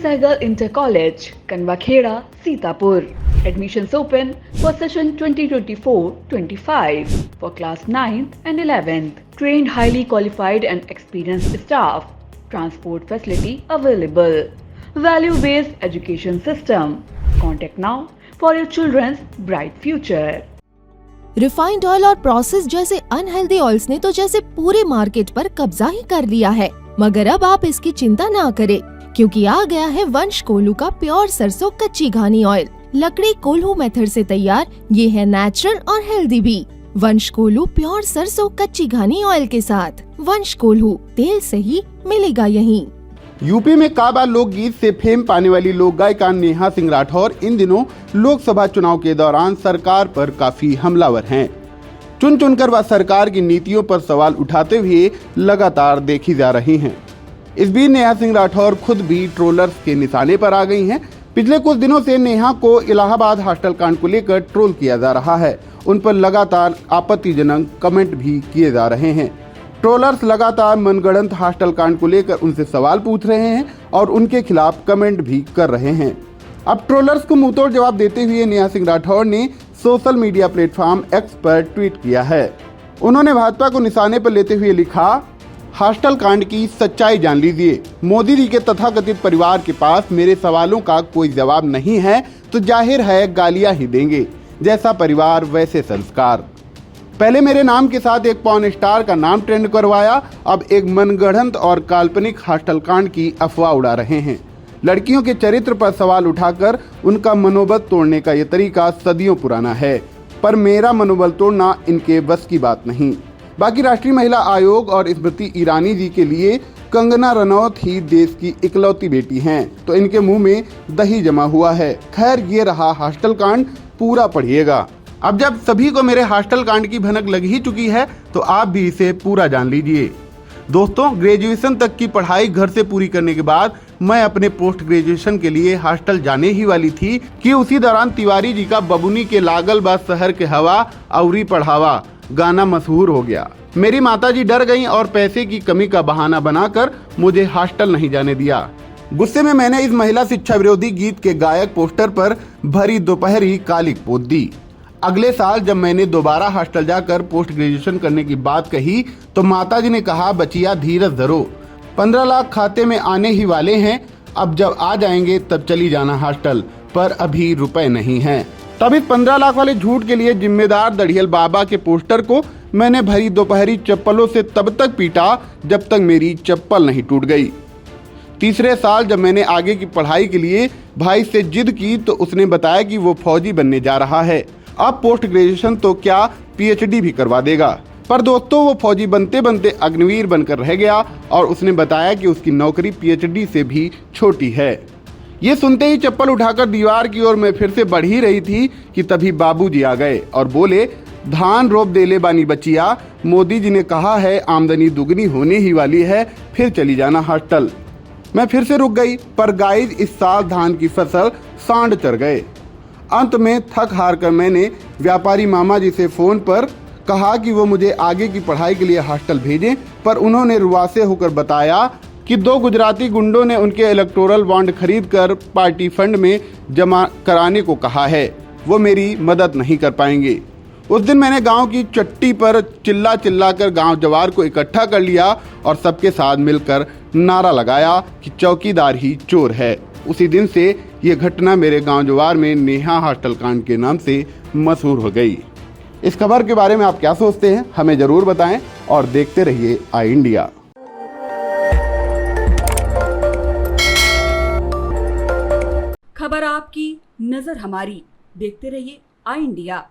Sehgal Inter College, Kanwakheda, Sitapur. Admissions open for session 2024-25 for class 9th and 11th. Trained, highly qualified and experienced staff. Transport facility available. Value-based education system. Contact now for your children's bright future. Refined oil और process जैसे unhealthy oils ने तो जैसे पूरे market पर कब्जा ही कर लिया है, मगर अब आप इसकी चिंता ना करें, क्योंकि आ गया है वंश कोल्हू का प्योर सरसों कच्ची घानी ऑयल। लकड़ी कोल्हू मेथड से तैयार, ये है नेचुरल और हेल्दी भी। वंश कोल्हू प्योर सरसों कच्ची घानी ऑयल के साथ। वंश कोल्हू, तेल सही मिलेगा यहीं। यूपी में काबा लोकगीत से फेम पाने वाली लोक गायिका नेहा सिंह राठौर इन दिनों लोकसभा चुनाव के दौरान सरकार पर काफी हमलावर हैं। चुन चुनकर वह सरकार की नीतियों पर सवाल उठाते हुए लगातार देखी जा रही हैं। इस बीच नेहा सिंह राठौर खुद भी ट्रोलर्स के निशाने पर आ गई हैं। पिछले कुछ दिनों से नेहा को इलाहाबाद हॉस्टल कांड को लेकर ट्रोल किया जा रहा है। उन पर लगातार आपत्तिजनक कमेंट भी किए जा रहे हैं। ट्रोलर्स लगातार मनगढ़ंत हॉस्टल कांड को लेकर उनसे सवाल पूछ रहे हैं और उनके खिलाफ कमेंट भी कर रहे हैं। अब ट्रोलर्स को मुंहतोड़ जवाब देते हुए नेहा सिंह राठौर ने सोशल मीडिया प्लेटफॉर्म एक्स पर ट्वीट किया है। उन्होंने भाजपा को निशाने पर लेते हुए लिखा, हॉस्टल कांड की सच्चाई जान लीजिए। मोदी जी के तथाकथित परिवार के पास मेरे सवालों का कोई जवाब नहीं है तो जाहिर है गालियां ही देंगे। जैसा परिवार वैसे संस्कार। पहले मेरे नाम के साथ एक पॉर्न स्टार का नाम ट्रेंड करवाया, अब एक मनगढ़ंत और काल्पनिक हॉस्टल कांड की अफवाह उड़ा रहे हैं। लड़कियों के चरित्र पर सवाल उठाकर उनका मनोबल तोड़ने का ये तरीका सदियों पुराना है, पर मेरा मनोबल तोड़ना इनके बस की बात नहीं। बाकी राष्ट्रीय महिला आयोग और स्मृति ईरानी जी के लिए कंगना रनौत ही देश की इकलौती बेटी हैं, तो इनके मुंह में दही जमा हुआ है। खैर, ये रहा हॉस्टल कांड, पूरा पढ़िएगा। अब जब सभी को मेरे हॉस्टल कांड की भनक लग ही चुकी है तो आप भी इसे पूरा जान लीजिए। दोस्तों, ग्रेजुएशन तक की पढ़ाई घर से पूरी करने के बाद मैं अपने पोस्ट ग्रेजुएशन के लिए हॉस्टल जाने ही वाली थी कि उसी दौरान तिवारी जी का बबुनी के लागल बा शहर के हवा औरी पढ़ावा गाना मशहूर हो गया। मेरी माताजी डर गईं और पैसे की कमी का बहाना बनाकर मुझे हॉस्टल नहीं जाने दिया। गुस्से में मैंने इस महिला शिक्षा विरोधी गीत के गायक पोस्टर पर भरी दोपहरी कालिक पोत दी। अगले साल जब मैंने दोबारा हॉस्टल जाकर पोस्ट ग्रेजुएशन करने की बात कही तो माताजी ने कहा, बचिया धीरज धरो, 15 लाख खाते में आने ही वाले हैं, अब जब आ जाएंगे तब चली जाना हॉस्टल, पर अभी रुपए नहीं हैं। तब इस 15 लाख वाले झूठ के लिए जिम्मेदार दड़ियल बाबा के पोस्टर को मैंने भरी दोपहरी चप्पलों से तब तक पीटा जब तक मेरी चप्पल नहीं टूट गई। तीसरे साल जब मैंने आगे की पढ़ाई के लिए भाई से जिद की तो उसने बताया कि वो फौजी बनने जा रहा है, अब पोस्ट ग्रेजुएशन तो क्या पीएचडी भी करवा देगा। पर दोस्तों, वो फौजी बनते बनते अग्निवीर बनकर रह गया और उसने बताया कि उसकी नौकरी पीएचडी से भी छोटी है। ये सुनते ही चप्पल उठाकर दीवार की ओर मैं फिर से बढ़ ही रही थी कि तभी बाबूजी आ गए और बोले, धान रोप देले बानी बचिया, मोदी जी ने कहा है आमदनी दुगनी होने ही वाली है, फिर चली जाना हॉस्टल। मैं फिर से रुक गई, पर गाइस इस साल धान की फसल सांड चढ़ गए। अंत में थक हार कर मैंने व्यापारी मामा जी से फोन पर कहा कि वो मुझे आगे की पढ़ाई के लिए हॉस्टल भेजें, पर उन्होंने रुआसे होकर बताया कि 2 गुजराती गुंडों ने उनके इलेक्टोरल बॉन्ड खरीदकर पार्टी फंड में जमा कराने को कहा है, वो मेरी मदद नहीं कर पाएंगे। उस दिन मैंने गांव की चट्टी पर चिल्ला चिल्ला कर गाँव जवार को इकट्ठा कर लिया और सबके साथ मिलकर नारा लगाया कि चौकीदार ही चोर है। उसी दिन से ये घटना मेरे गांव जवार में नेहा हॉस्टल कांड के नाम से मशहूर हो गई। इस खबर के बारे में आप क्या सोचते हैं, हमें जरूर बताएं और देखते रहिए आई इंडिया। खबर आपकी, नजर हमारी, देखते रहिए आई इंडिया।